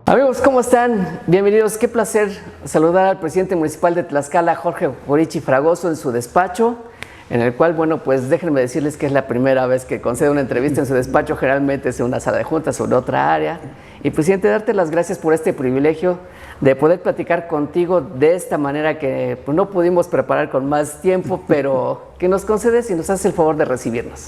Amigos, ¿cómo están? Bienvenidos. Qué placer saludar al presidente municipal de Tlaxcala, Jorge Jorichi Fragoso, en su despacho, en el cual, bueno, pues déjenme decirles que es la primera vez que concede una entrevista en su despacho. Generalmente es en una sala de juntas sobre otra área. Y, presidente, darte las gracias por este privilegio de poder platicar contigo de esta manera que pues, no pudimos preparar con más tiempo, pero que nos concedes y nos haces el favor de recibirnos.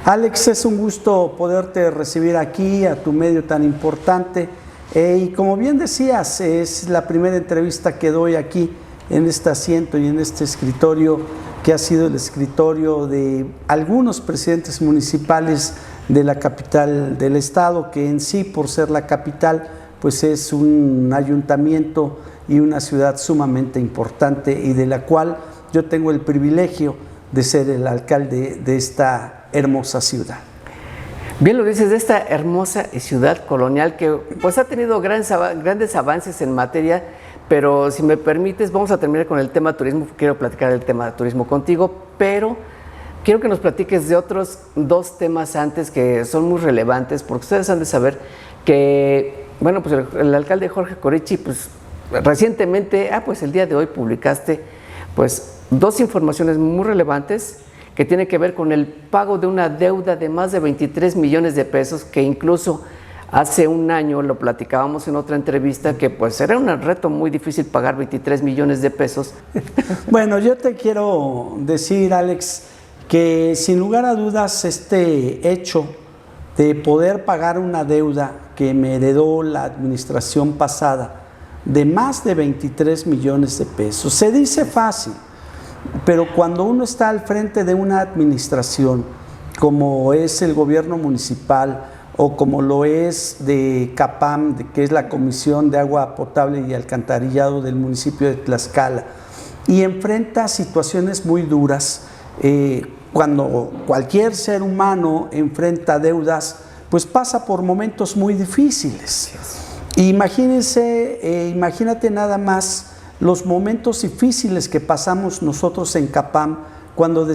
Alex, es un gusto poderte recibir aquí, a tu medio tan importante. Y como bien decías, es la primera entrevista que doy aquí en este asiento y en este escritorio que ha sido el escritorio de algunos presidentes municipales de la capital del estado, que en sí, por ser la capital, pues es un ayuntamiento y una ciudad sumamente importante y de la cual yo tengo el privilegio de ser el alcalde de esta hermosa ciudad. Bien lo dices, de esta hermosa ciudad colonial que pues ha tenido grandes avances en materia, pero si me permites vamos a terminar con el tema turismo. Quiero platicar del tema de turismo contigo, pero quiero que nos platiques de otros dos temas antes que son muy relevantes, porque ustedes han de saber que, bueno, pues el alcalde Jorge Jorichi, pues recientemente, pues el día de hoy publicaste pues dos informaciones muy relevantes que tiene que ver con el pago de una deuda de más de 23 millones de pesos, que incluso hace un año lo platicábamos en otra entrevista, que pues era un reto muy difícil pagar 23 millones de pesos. Bueno, yo te quiero decir, Alex, que sin lugar a dudas este hecho de poder pagar una deuda que me heredó la administración pasada de más de 23 millones de pesos, se dice fácil. Pero cuando uno está al frente de una administración, como es el gobierno municipal o como lo es de CAPAM, que es la Comisión de Agua Potable y Alcantarillado del municipio de Tlaxcala, y enfrenta situaciones muy duras, cuando cualquier ser humano enfrenta deudas, pues pasa por momentos muy difíciles. Imagínate nada más los momentos difíciles que pasamos nosotros en CAPAM cuando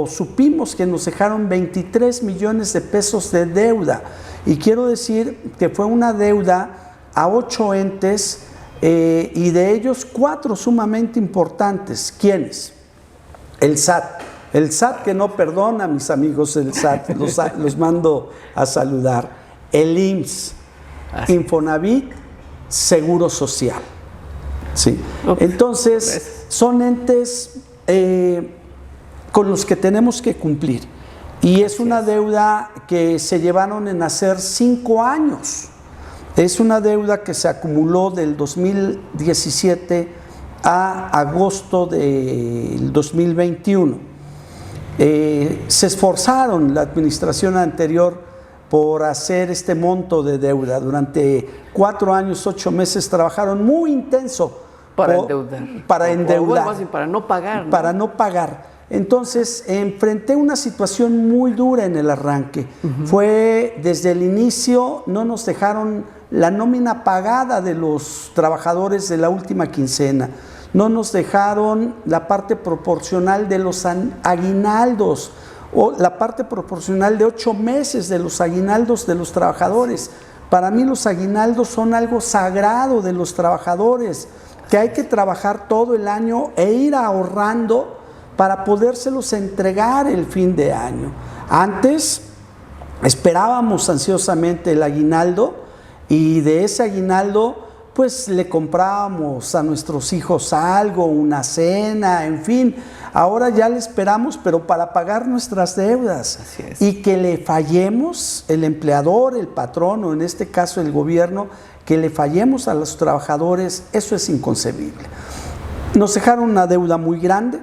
supimos que nos dejaron 23 millones de pesos de deuda. Y quiero decir que fue una deuda a 8 entes y de ellos 4 sumamente importantes. ¿Quiénes? El SAT. El SAT que no perdona, mis amigos del SAT, los mando a saludar. El IMSS, Infonavit, Seguro Social. Sí. Entonces, son entes con los que tenemos que cumplir. Y es una deuda que se llevaron en hacer 5 años. Es una deuda que se acumuló del 2017 a agosto del 2021. Se esforzaron la administración anterior por hacer este monto de deuda. Durante 4 años, 8 meses trabajaron muy intenso para endeudar. Para no pagar, ¿no? Para no pagar. Entonces, enfrenté una situación muy dura en el arranque. Fue desde el inicio, no nos dejaron la nómina pagada de los trabajadores de la última quincena. No nos dejaron la parte proporcional de los aguinaldos, o la parte proporcional de 8 meses de los aguinaldos de los trabajadores. Para mí los aguinaldos son algo sagrado de los trabajadores, que hay que trabajar todo el año e ir ahorrando para podérselos entregar el fin de año. Antes esperábamos ansiosamente el aguinaldo y de ese aguinaldo pues le comprábamos a nuestros hijos algo, una cena, en fin. Ahora ya le esperamos, pero para pagar nuestras deudas. Así es. Y que le fallemos, el empleador, el patrón, o en este caso el gobierno, que le fallemos a los trabajadores, eso es inconcebible. Nos dejaron una deuda muy grande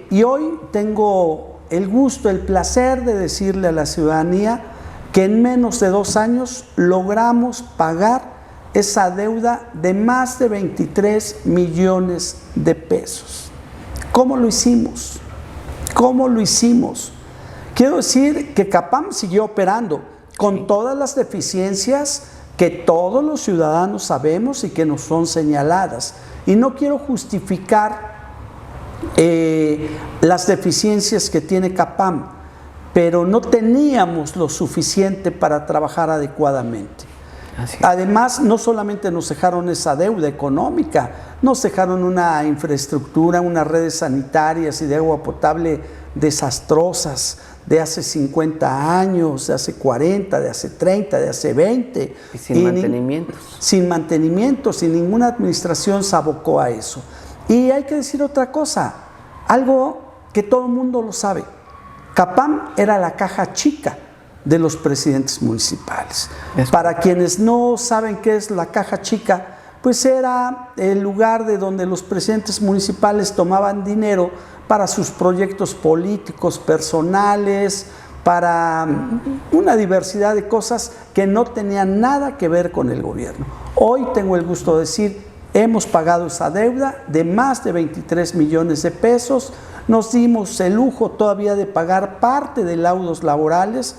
y hoy tengo el gusto, el placer de decirle a la ciudadanía que en menos de 2 años logramos pagar esa deuda de más de 23 millones de pesos. ¿Cómo lo hicimos? ¿Cómo lo hicimos? Quiero decir que CAPAM siguió operando con todas las deficiencias que todos los ciudadanos sabemos y que nos son señaladas. Y no quiero justificar las deficiencias que tiene CAPAM, pero no teníamos lo suficiente para trabajar adecuadamente. Así es. Además, no solamente nos dejaron esa deuda económica, nos dejaron una infraestructura, unas redes sanitarias y de agua potable desastrosas de hace 50 años, de hace 40, de hace 30, de hace 20. Y sin mantenimientos. Sin mantenimiento, sin ninguna administración se abocó a eso. Y hay que decir otra cosa, algo que todo el mundo lo sabe. Capam era la caja chica de los presidentes municipales. Para quienes no saben qué es la caja chica, pues era el lugar de donde los presidentes municipales tomaban dinero para sus proyectos políticos, personales, para una diversidad de cosas que no tenían nada que ver con el gobierno. Hoy tengo el gusto de decir, hemos pagado esa deuda de más de 23 millones de pesos, nos dimos el lujo todavía de pagar parte de laudos laborales,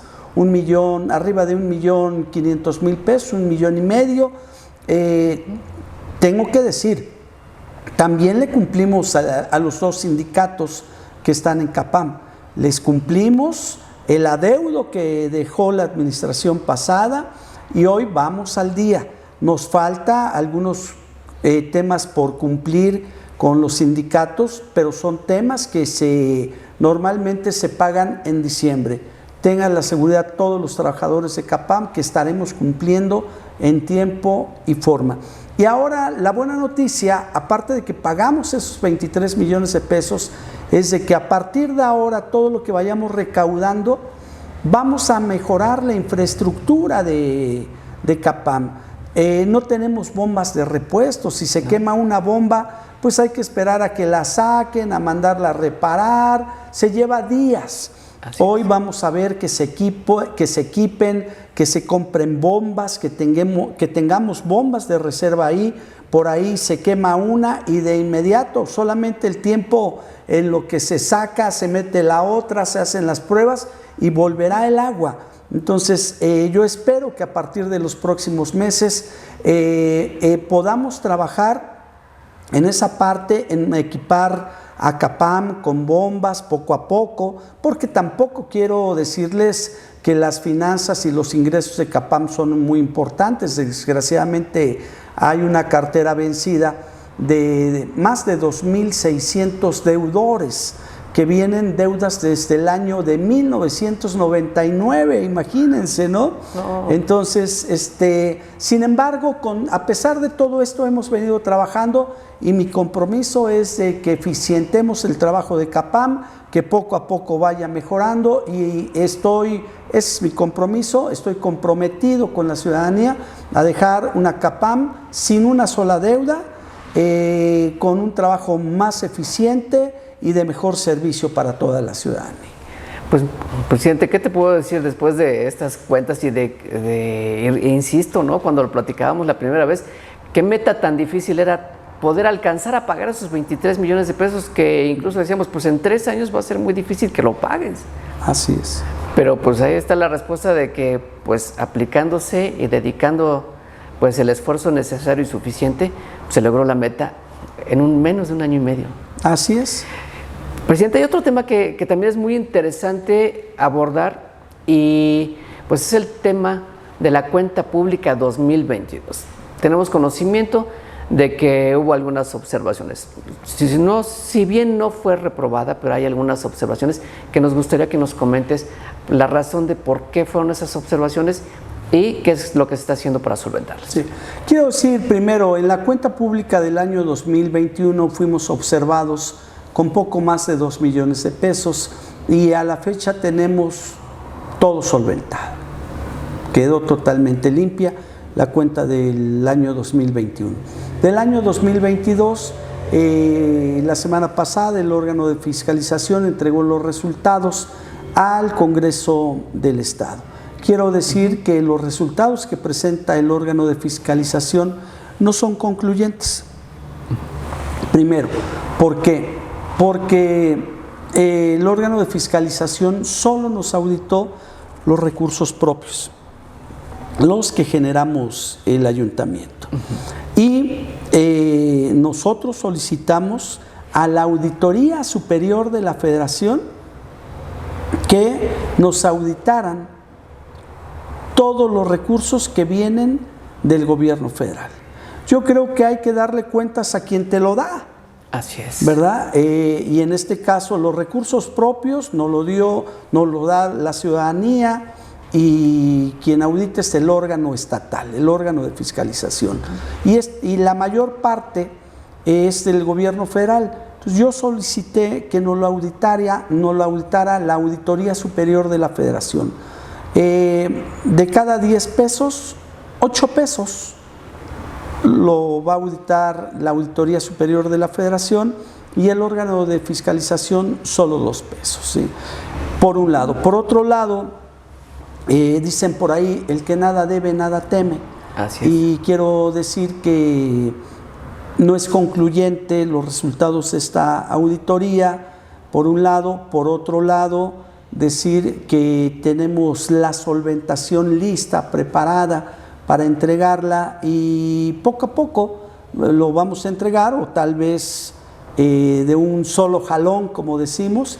arriba de 1.500.000 pesos, 1,5 millones. Tengo que decir, también le cumplimos a los 2 sindicatos que están en Capam, les cumplimos el adeudo que dejó la administración pasada y hoy vamos al día. Nos falta algunos temas por cumplir con los sindicatos, pero son temas que normalmente se pagan en diciembre. Tengan la seguridad todos los trabajadores de Capam que estaremos cumpliendo en tiempo y forma. Y ahora la buena noticia, aparte de que pagamos esos 23 millones de pesos, es de que a partir de ahora todo lo que vayamos recaudando, vamos a mejorar la infraestructura de Capam. No tenemos bombas de repuesto, si se quema una bomba, pues hay que esperar a que la saquen, a mandarla a reparar, se lleva días. Hoy vamos a ver que se equipen, que se compren bombas, que tengamos bombas de reserva ahí. Por ahí se quema una y de inmediato, solamente el tiempo en lo que se saca, se mete la otra, se hacen las pruebas y volverá el agua. Entonces, yo espero que a partir de los próximos meses podamos trabajar en esa parte, en equipar a Capam con bombas poco a poco, porque tampoco quiero decirles que las finanzas y los ingresos de Capam son muy importantes. Desgraciadamente hay una cartera vencida de más de 2.600 deudores que vienen deudas desde el año de 1999, imagínense, ¿no? Entonces, sin embargo, a pesar de todo esto hemos venido trabajando y mi compromiso es de que eficientemos el trabajo de Capam, que poco a poco vaya mejorando y ese es mi compromiso, estoy comprometido con la ciudadanía a dejar una Capam sin una sola deuda, con un trabajo más eficiente y de mejor servicio para toda la ciudadanía. Pues, presidente, ¿qué te puedo decir después de estas cuentas y insisto, ¿no? Cuando lo platicábamos la primera vez, qué meta tan difícil era poder alcanzar a pagar esos 23 millones de pesos que incluso decíamos, pues en 3 años va a ser muy difícil que lo pagues. Así es. Pero pues ahí está la respuesta de que pues aplicándose y dedicando pues el esfuerzo necesario y suficiente, se logró la meta en menos de 1 año y medio. Así es. Presidente, hay otro tema que también es muy interesante abordar y pues es el tema de la cuenta pública 2022. Tenemos conocimiento de que hubo algunas observaciones. Si bien no fue reprobada, pero hay algunas observaciones que nos gustaría que nos comentes la razón de por qué fueron esas observaciones y qué es lo que se está haciendo para solventarlas. Sí. Quiero decir primero, en la cuenta pública del año 2021 fuimos observados con poco más de 2 millones de pesos y a la fecha tenemos todo solventado. Quedó totalmente limpia la cuenta del año 2021. Del año 2022, la semana pasada el órgano de fiscalización entregó los resultados al Congreso del Estado. Quiero decir que los resultados que presenta el órgano de fiscalización no son concluyentes. Primero, ¿por qué? Porque el órgano de fiscalización solo nos auditó los recursos propios, los que generamos el ayuntamiento. Y nosotros solicitamos a la Auditoría Superior de la Federación que nos auditaran todos los recursos que vienen del gobierno federal. Yo creo que hay que darle cuentas a quien te lo da. Así es. ¿Verdad? Y en este caso los recursos propios nos lo da la ciudadanía, y quien audita es el órgano estatal, el órgano de fiscalización. Y la mayor parte es del gobierno federal. Entonces yo solicité que nos lo auditara la Auditoría Superior de la Federación. De cada 10 pesos, 8 pesos lo va a auditar la Auditoría Superior de la Federación, y el órgano de fiscalización solo 2 pesos, ¿sí? Por un lado. Por otro lado, dicen por ahí, el que nada debe, nada teme. Así es. Y quiero decir que no es concluyente los resultados de esta auditoría, por un lado. Por otro lado, decir que tenemos la solventación lista, preparada para entregarla, y poco a poco lo vamos a entregar, o tal vez de un solo jalón, como decimos,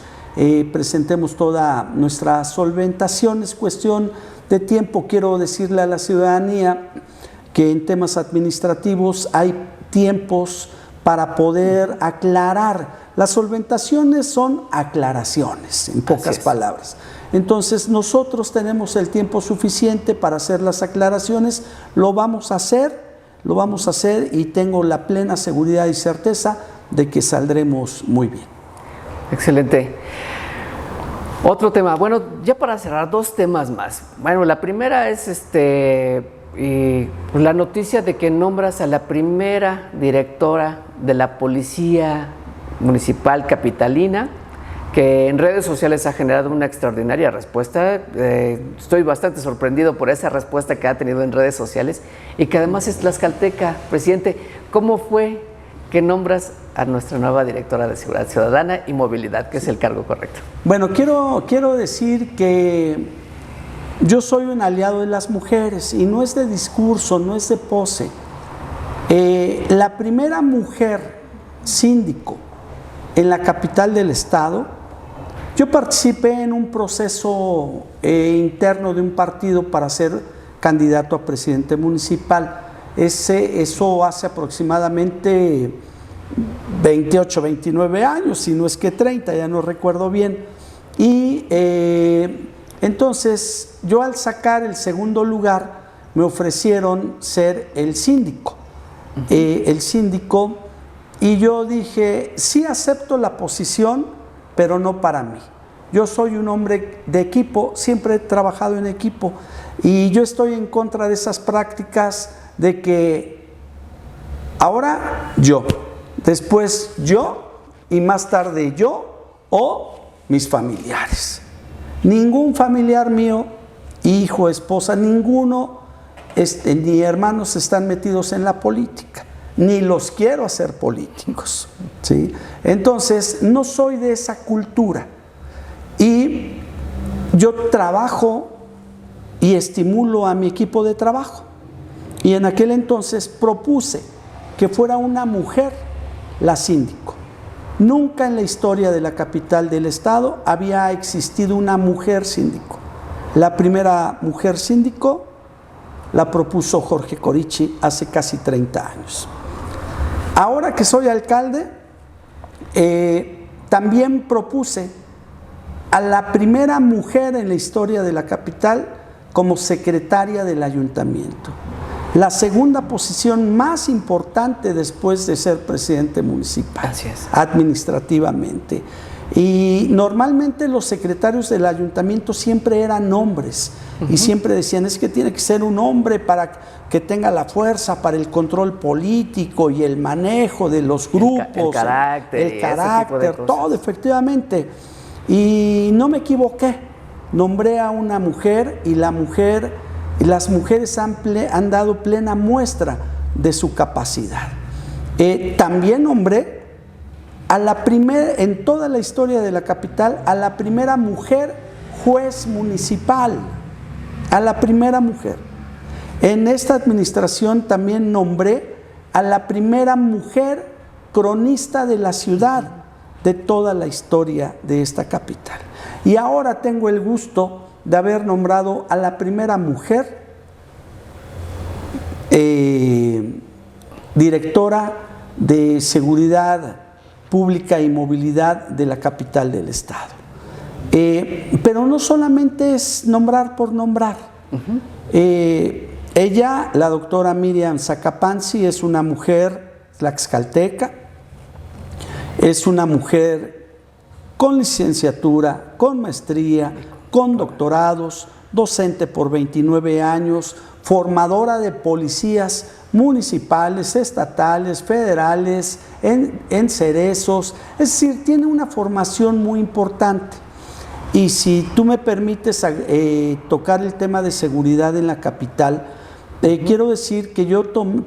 presentemos toda nuestra solventación. Es cuestión de tiempo. Quiero decirle a la ciudadanía que en temas administrativos hay tiempos para poder aclarar. Las solventaciones son aclaraciones, en pocas palabras. Entonces nosotros tenemos el tiempo suficiente para hacer las aclaraciones. Lo vamos a hacer, y tengo la plena seguridad y certeza de que saldremos muy bien. Excelente. Otro tema, bueno, ya para cerrar, 2 temas más. Bueno, la primera es la noticia de que nombras a la primera directora de la Policía Municipal Capitalina, que en redes sociales ha generado una extraordinaria respuesta. Estoy bastante sorprendido por esa respuesta que ha tenido en redes sociales, y que además es tlaxcalteca. Presidente, ¿cómo fue que nombras a nuestra nueva directora de Seguridad Ciudadana y Movilidad, que es el cargo correcto? Bueno, quiero decir que yo soy un aliado de las mujeres, y no es de discurso, no es de pose. La primera mujer síndico en la capital del estado, yo participé en un proceso interno de un partido para ser candidato a presidente municipal. Eso hace aproximadamente 28, 29 años, si no es que 30, ya no recuerdo bien. Y entonces yo, al sacar el segundo lugar, me ofrecieron ser el síndico. Y yo dije, sí acepto la posición, pero no para mí. Yo soy un hombre de equipo, siempre he trabajado en equipo, y yo estoy en contra de esas prácticas de que ahora yo, después yo, y más tarde yo o mis familiares. Ningún familiar mío, hijo, esposa, ninguno, ni hermanos están metidos en la política, ni los quiero hacer políticos, ¿sí? Entonces, no soy de esa cultura, y yo trabajo y estimulo a mi equipo de trabajo. Y en aquel entonces propuse que fuera una mujer la síndico. Nunca en la historia de la capital del estado había existido una mujer síndico. La primera mujer síndico la propuso Jorge Corichi hace casi 30 años. Ahora que soy alcalde, también propuse a la primera mujer en la historia de la capital como secretaria del ayuntamiento. La segunda posición más importante después de ser presidente municipal. Así es. Administrativamente. Y normalmente los secretarios del ayuntamiento siempre eran hombres, y siempre decían, es que tiene que ser un hombre para que tenga la fuerza para el control político y el manejo de los grupos, el carácter, todo, efectivamente. Y no me equivoqué, nombré a una mujer, y las mujeres han dado plena muestra de su capacidad. También nombré a la primera, en toda la historia de la capital, a la primera mujer juez municipal, a la primera mujer. En esta administración también nombré a la primera mujer cronista de la ciudad, de toda la historia de esta capital. Y ahora tengo el gusto de haber nombrado a la primera mujer directora de Seguridad Pública y Movilidad de la capital del estado. Pero no solamente es nombrar por nombrar. Ella, la doctora Miriam Zacapanzi, es una mujer tlaxcalteca, es una mujer con licenciatura, con maestría, con doctorados, docente por 29 años, formadora de policías municipales, estatales, federales, en cerezos, es decir, tiene una formación muy importante. Y si tú me permites tocar el tema de seguridad en la capital, quiero decir que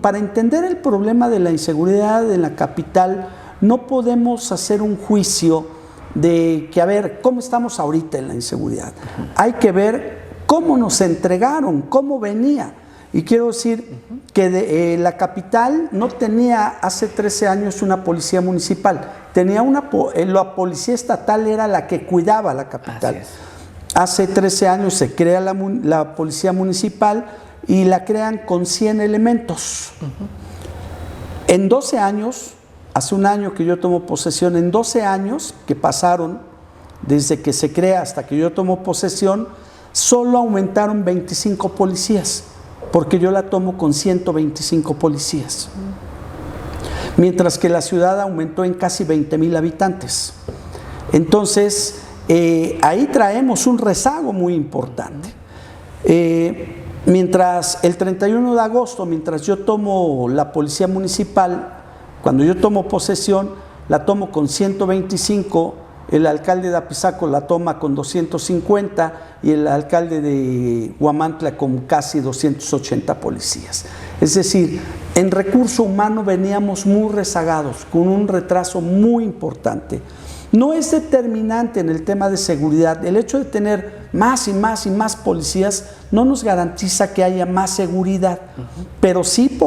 para entender el problema de la inseguridad en la capital, no podemos hacer un juicio de que, a ver, ¿cómo estamos ahorita en la inseguridad? Hay que ver cómo nos entregaron, cómo venía. Y quiero decir que la capital no tenía hace 13 años una policía municipal, tenía la policía estatal era la que cuidaba la capital. Hace 13 años se crea la policía municipal y la crean con 100 elementos. En 12 años, hace un año que yo tomo posesión, en 12 años que pasaron desde que se crea hasta que yo tomo posesión, solo aumentaron 25 policías, porque yo la tomo con 125 policías. Mientras que la ciudad aumentó en casi 20,000 habitantes. Entonces, ahí traemos un rezago muy importante. Mientras el 31 de agosto, mientras yo tomo la policía municipal, cuando yo tomo posesión, la tomo con 125, el alcalde de Apizaco la toma con 250 y el alcalde de Huamantla con casi 280 policías. Es decir, en recurso humano veníamos muy rezagados, con un retraso muy importante. No es determinante en el tema de seguridad. El hecho de tener más y más y más policías no nos garantiza que haya más seguridad, pero sí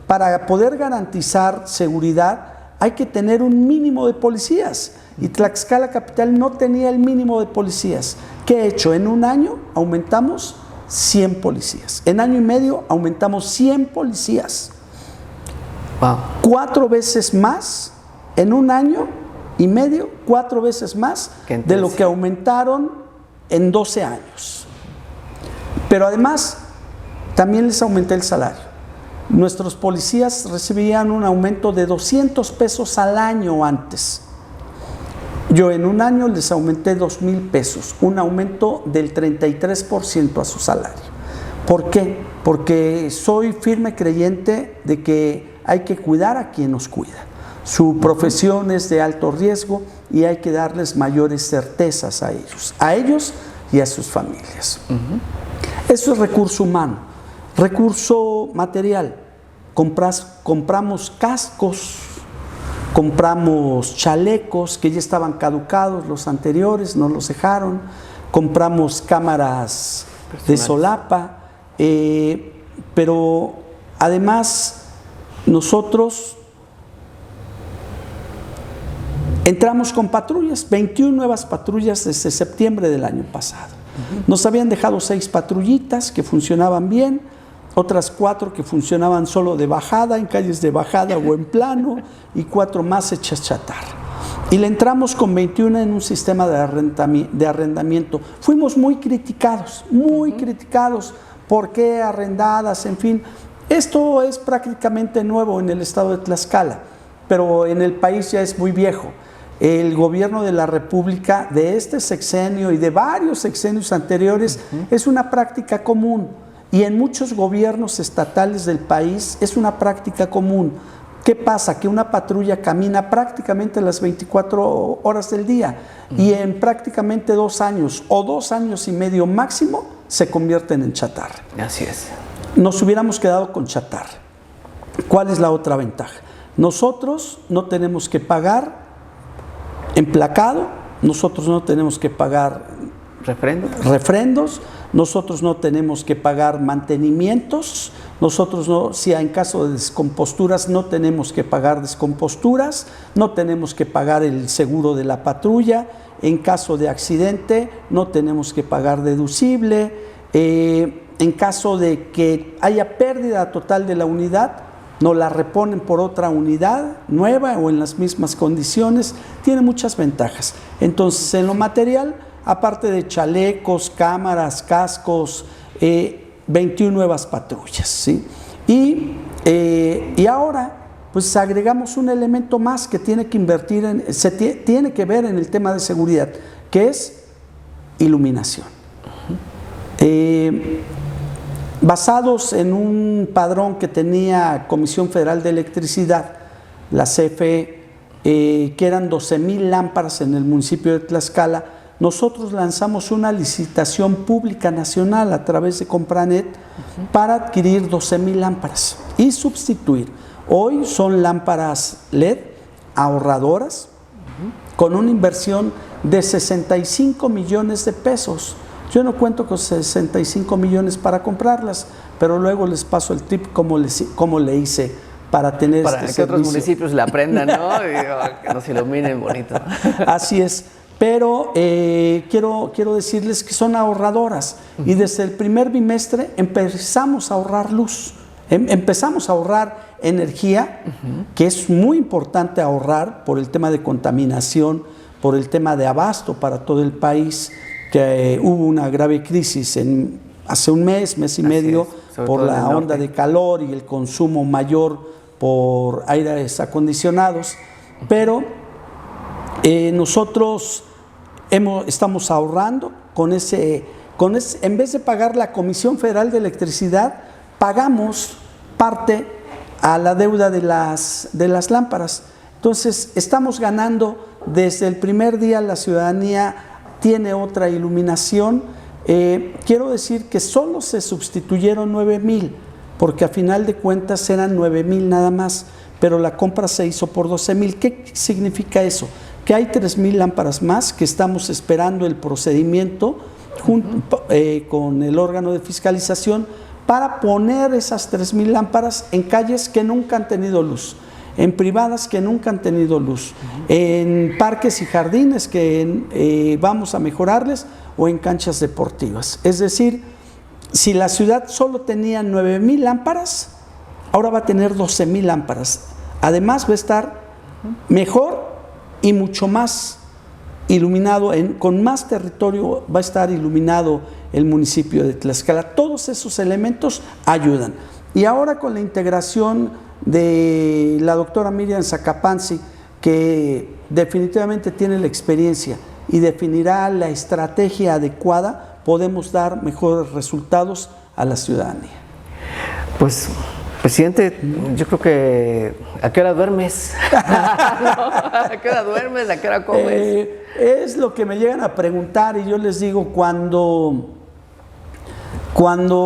para poder garantizar seguridad hay que tener un mínimo de policías. Y Tlaxcala capital no tenía el mínimo de policías. ¿Qué he hecho? En un año aumentamos 100 policías. En año y medio aumentamos 100 policías. Wow. 4 veces más en un año y medio, 4 veces más de lo que aumentaron en 12 años. Pero además, también les aumenté el salario. Nuestros policías recibían un aumento de 200 pesos al año antes. Yo en un año les aumenté 2,000 pesos, un aumento del 33% a su salario. ¿Por qué? Porque soy firme creyente de que hay que cuidar a quien nos cuida. Su profesión es de alto riesgo y hay que darles mayores certezas a ellos y a sus familias. Eso es recurso humano. Recurso material. Compramos cascos, compramos chalecos que ya estaban caducados, los anteriores nos los dejaron, compramos cámaras de solapa, pero además nosotros entramos con patrullas, 21 nuevas patrullas desde septiembre del año pasado. Nos habían dejado 6 patrullitas que funcionaban bien, otras 4 que funcionaban solo de bajada, en calles de bajada o en plano, y 4 más hechas chatarra. Y le entramos con 21 en un sistema de arrendamiento. Fuimos muy criticados, ¿por qué arrendadas? En fin, esto es prácticamente nuevo en el estado de Tlaxcala, pero en el país ya es muy viejo. El gobierno de la República, de este sexenio y de varios sexenios anteriores, es una práctica común. Y en muchos gobiernos estatales del país es una práctica común. ¿Qué pasa? Que una patrulla camina prácticamente las 24 horas del día y en prácticamente 2 años o 2 años y medio máximo se convierten en chatarra. Así es. Nos hubiéramos quedado con chatarra. ¿Cuál es la otra ventaja? Nosotros no tenemos que pagar emplacado, nosotros no tenemos que pagar refrendos, nosotros no tenemos que pagar mantenimientos, nosotros no, si en caso de descomposturas no tenemos que pagar descomposturas, no tenemos que pagar el seguro de la patrulla, en caso de accidente no tenemos que pagar deducible, en caso de que haya pérdida total de la unidad, nos la reponen por otra unidad nueva o en las mismas condiciones. Tiene muchas ventajas. Entonces, en lo material, aparte de chalecos, cámaras, cascos, 21 nuevas patrullas, ¿sí? Y ahora, pues agregamos un elemento más que tiene que invertir tiene que ver en el tema de seguridad, que es iluminación. Basados en un padrón que tenía Comisión Federal de Electricidad, la CFE, que eran 12,000 lámparas en el municipio de Tlaxcala, nosotros lanzamos una licitación pública nacional a través de Compranet para adquirir 12,000 lámparas y sustituir. Hoy son lámparas LED ahorradoras con una inversión de 65 millones de pesos. Yo no cuento con 65 millones para comprarlas, pero luego les paso el tip cómo le hice para tener para este que otros servicio. municipios la aprendan, ¿no? Y, que nos iluminen bonito. Así es, pero quiero decirles que son ahorradoras y desde el primer bimestre empezamos a ahorrar luz, empezamos a ahorrar energía, que es muy importante ahorrar por el tema de contaminación, por el tema de abasto para todo el país, que hubo una grave crisis hace un mes y medio por la onda de calor y el consumo mayor por aires acondicionados, pero nosotros estamos ahorrando con ese, en vez de pagar la Comisión Federal de Electricidad, pagamos parte a la deuda de las lámparas. Entonces estamos ganando desde el primer día. La ciudadanía tiene otra iluminación. Quiero decir que solo se sustituyeron 9,000, porque a final de cuentas eran 9,000 nada más, pero la compra se hizo por 12,000. ¿Qué significa eso? Que hay 3,000 lámparas más que estamos esperando el procedimiento con el órgano de fiscalización para poner esas 3,000 lámparas en calles que nunca han tenido luz, en privadas que nunca han tenido luz, en parques y jardines que vamos a mejorarles, o en canchas deportivas. Es decir, si la ciudad solo tenía 9,000 lámparas, ahora va a tener 12,000 lámparas. Además va a estar mejor y mucho más iluminado, con más territorio va a estar iluminado el municipio de Tlaxcala. Todos esos elementos ayudan. Y ahora con la integración de la doctora Miriam Zacapanzi, que definitivamente tiene la experiencia y definirá la estrategia adecuada, podemos dar mejores resultados a la ciudadanía. Pues, presidente, yo creo que ¿a qué hora duermes? ¿A qué hora duermes? ¿A qué hora comes? Es lo que me llegan a preguntar, y yo les digo, cuando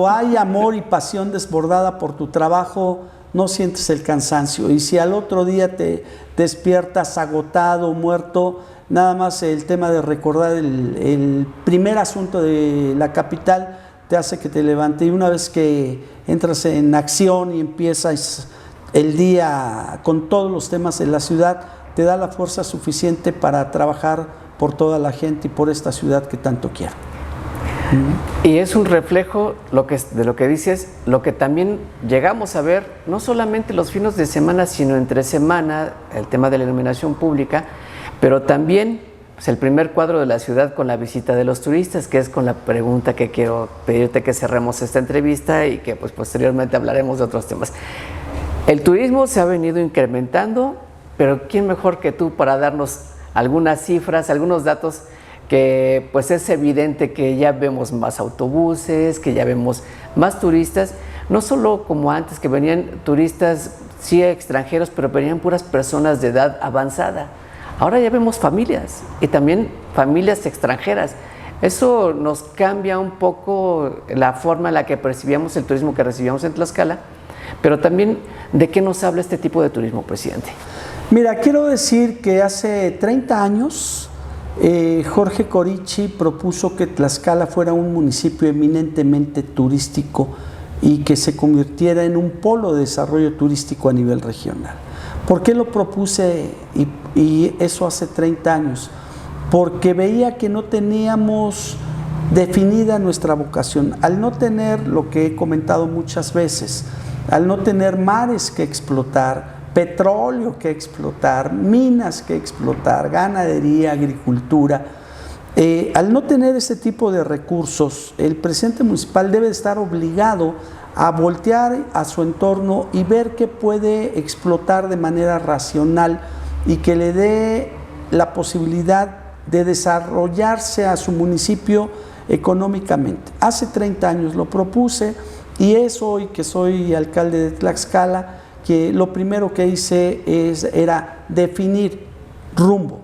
hay amor y pasión desbordada por tu trabajo, no sientes el cansancio. Y si al otro día te despiertas agotado, muerto, nada más el tema de recordar el primer asunto de la capital te hace que te levante. Y una vez que entras en acción y empiezas el día con todos los temas de la ciudad, te da la fuerza suficiente para trabajar por toda la gente y por esta ciudad que tanto quiero. Y es un reflejo de lo que dices, lo que también llegamos a ver, no solamente los fines de semana, sino entre semana, el tema de la iluminación pública, pero también pues, el primer cuadro de la ciudad con la visita de los turistas, que es con la pregunta que quiero pedirte que cerremos esta entrevista y que pues posteriormente hablaremos de otros temas. El turismo se ha venido incrementando, pero ¿quién mejor que tú para darnos algunas cifras, algunos datos que pues es evidente que ya vemos más autobuses, que ya vemos más turistas, no solo como antes que venían turistas, sí extranjeros, pero venían puras personas de edad avanzada. Ahora ya vemos familias y también familias extranjeras. Eso nos cambia un poco la forma en la que percibíamos el turismo que recibíamos en Tlaxcala, pero también ¿de qué nos habla este tipo de turismo, presidente? Mira, quiero decir que hace 30 años Jorge Corichi propuso que Tlaxcala fuera un municipio eminentemente turístico y que se convirtiera en un polo de desarrollo turístico a nivel regional. ¿Por qué lo propuse y eso hace 30 años? Porque veía que no teníamos definida nuestra vocación. Al no tener lo que he comentado muchas veces, al no tener mares que explotar, petróleo que explotar, minas que explotar, ganadería, agricultura, al no tener este tipo de recursos, el presidente municipal debe estar obligado a voltear a su entorno y ver qué puede explotar de manera racional y que le dé la posibilidad de desarrollarse a su municipio económicamente. Hace 30 años lo propuse y es hoy que soy alcalde de Tlaxcala que lo primero que hice era definir rumbo,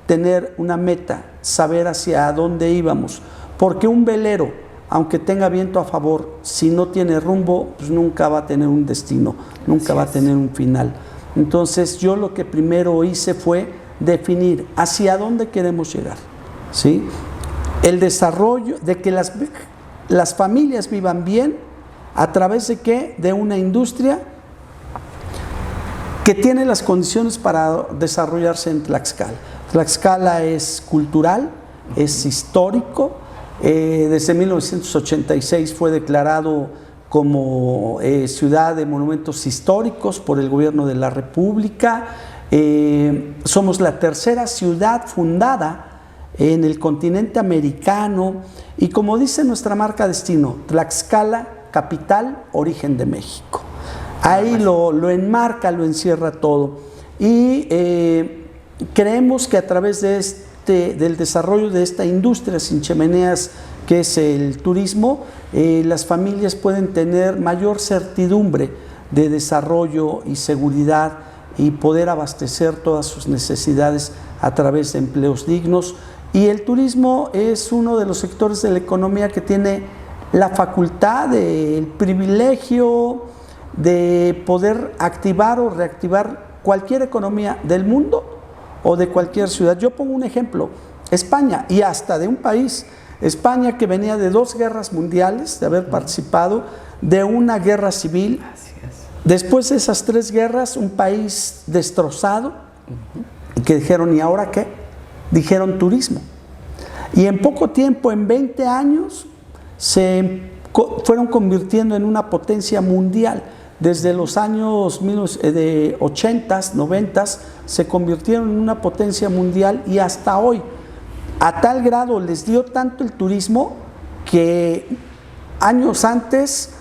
tener una meta, saber hacia dónde íbamos, porque un velero, aunque tenga viento a favor, si no tiene rumbo, pues nunca va a tener un destino, nunca va a tener un final. Entonces yo lo que primero hice fue definir hacia dónde queremos llegar, ¿sí? El desarrollo, de que las familias vivan bien, ¿a través de qué? De una industria que tiene las condiciones para desarrollarse en Tlaxcala. Tlaxcala es cultural, es histórico, desde 1986 fue declarado como ciudad de monumentos históricos por el gobierno de la República. Somos la tercera ciudad fundada en el continente americano y como dice nuestra marca destino, Tlaxcala, capital, origen de México. Ahí lo enmarca, lo encierra todo. Y creemos que a través de del desarrollo de esta industria sin chimeneas que es el turismo, las familias pueden tener mayor certidumbre de desarrollo y seguridad y poder abastecer todas sus necesidades a través de empleos dignos. Y el turismo es uno de los sectores de la economía que tiene la facultad, el privilegio de poder activar o reactivar cualquier economía del mundo o de cualquier ciudad. Yo pongo un ejemplo, España y hasta de un país, España que venía de 2 guerras mundiales, de haber participado, de una guerra civil. Después de esas 3 guerras, un país destrozado, que dijeron, ¿y ahora qué? Dijeron turismo. Y en poco tiempo, en 20 años, se fueron convirtiendo en una potencia mundial. Desde los años 80s, 90s, se convirtieron en una potencia mundial y hasta hoy, a tal grado les dio tanto el turismo que años antes,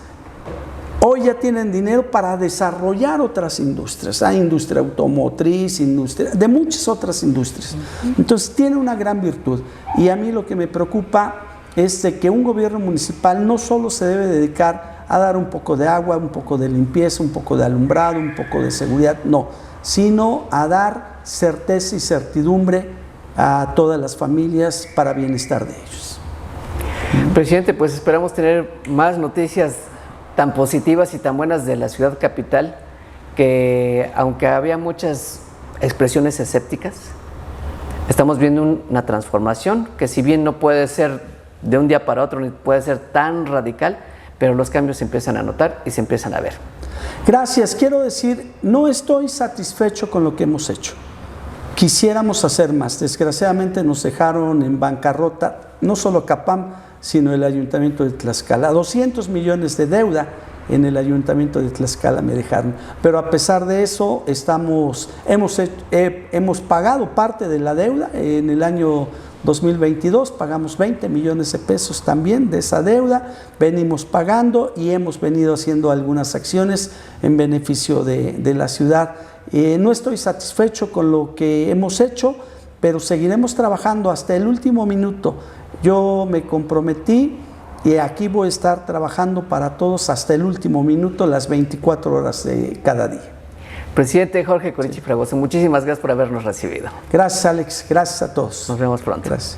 hoy ya tienen dinero para desarrollar otras industrias. Hay industria automotriz, industria, de muchas otras industrias. Entonces tiene una gran virtud y a mí lo que me preocupa es de que un gobierno municipal no solo se debe dedicar a dar un poco de agua, un poco de limpieza, un poco de alumbrado, un poco de seguridad, no, sino a dar certeza y certidumbre a todas las familias para bienestar de ellos. Presidente, pues esperamos tener más noticias tan positivas y tan buenas de la ciudad capital, que aunque había muchas expresiones escépticas, estamos viendo una transformación que si bien no puede ser de un día para otro, ni puede ser tan radical, pero los cambios se empiezan a notar y se empiezan a ver. Gracias. Quiero decir, no estoy satisfecho con lo que hemos hecho. Quisiéramos hacer más. Desgraciadamente nos dejaron en bancarrota, no solo Capam, sino el Ayuntamiento de Tlaxcala. 200 millones de deuda en el Ayuntamiento de Tlaxcala me dejaron. Pero a pesar de eso, hemos pagado parte de la deuda. En el año 2022 pagamos 20 millones de pesos también de esa deuda, venimos pagando y hemos venido haciendo algunas acciones en beneficio de la ciudad. No estoy satisfecho con lo que hemos hecho, pero seguiremos trabajando hasta el último minuto. Yo me comprometí y aquí voy a estar trabajando para todos hasta el último minuto, las 24 horas de cada día. Presidente Jorge Corichi Fragoso, muchísimas gracias por habernos recibido. Gracias, Alex. Gracias a todos. Nos vemos pronto. Gracias.